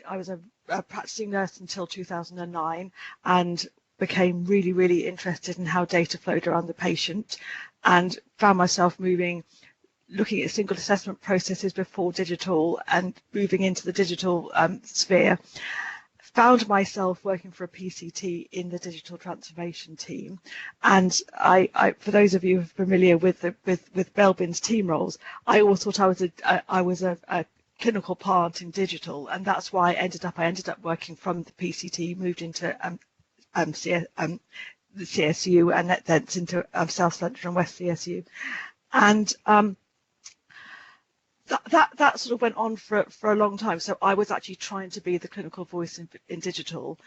I was a practicing nurse until 2009 and became really, really interested in how data flowed around the patient, and found myself looking at single assessment processes before digital and moving into the digital sphere. Found myself working for a PCT in the digital transformation team, and I for those of you who are familiar with Belbin's team roles, I always thought I was a clinical part in digital, and that's why I ended up working from the PCT, moved into the CSU, and then into South Central and West CSU, and that sort of went on for a long time. So I was actually trying to be the clinical voice in digital.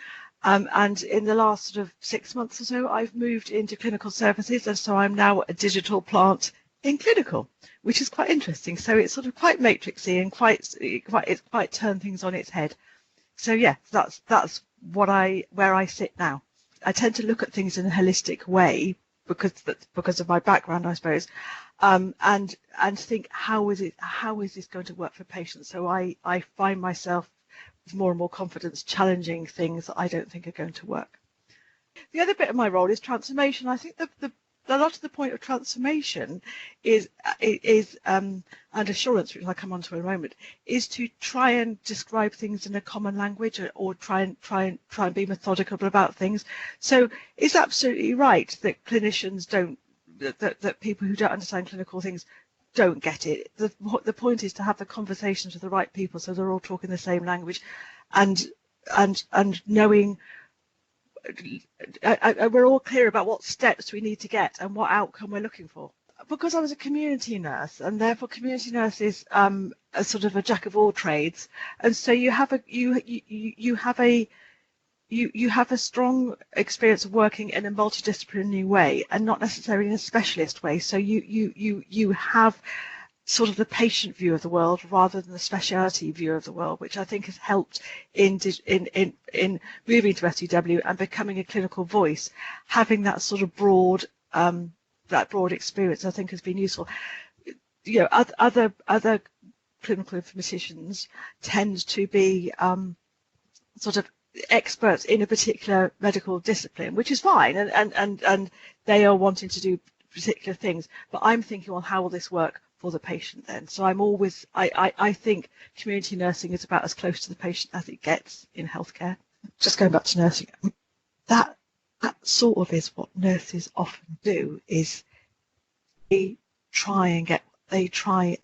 And in the last sort of 6 months or so, I've moved into clinical services. And so I'm now a digital plant in clinical, which is quite interesting. So it's sort of quite matrixy and it's quite turned things on its head. So yeah, that's where I sit now. I tend to look at things in a holistic way because of my background, I suppose, and think how is this going to work for patients? So I find myself with more and more confidence challenging things that I don't think are going to work. The other bit of my role is transformation. I think a lot of the point of transformation is and assurance, which I'll come on to in a moment, is to try and describe things in a common language, or try and be methodical about things. So it's absolutely right that clinicians don't, that people who don't understand clinical things don't get it. The point is to have the conversations with the right people so they're all talking the same language, and knowing we're all clear about what steps we need to get and what outcome we're looking for. Because I was a community nurse, and therefore community nurse is a sort of a jack of all trades, and so you have a strong experience of working in a multidisciplinary way, and not necessarily in a specialist way. So you have sort of the patient view of the world rather than the speciality view of the world, which I think has helped in moving to SUW and becoming a clinical voice. Having that sort of broad experience, I think, has been useful. You know, other clinical informaticians tend to be sort of experts in a particular medical discipline, which is fine, and they are wanting to do particular things. But I'm thinking, well, how will this work for the patient then? So I think community nursing is about as close to the patient as it gets in healthcare. Just going back to nursing, that sort of is what nurses often do, is they try and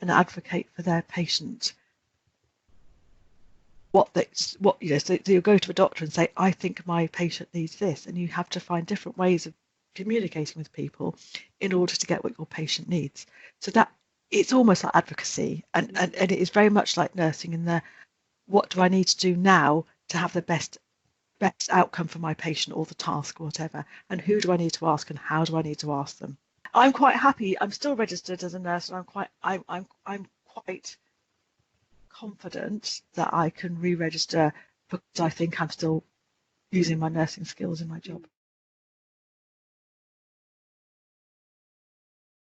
advocate for their patient. So you go to a doctor and say, I think my patient needs this, and you have to find different ways of communicating with people in order to get what your patient needs. So that it's almost like advocacy, and it is very much like nursing in the, what do I need to do now to have the best outcome for my patient, or the task, or whatever, and who do I need to ask, and how do I need to ask them? I'm quite happy. I'm still registered as a nurse, and I'm quite confident that I can re-register, because I think I'm still using my nursing skills in my job.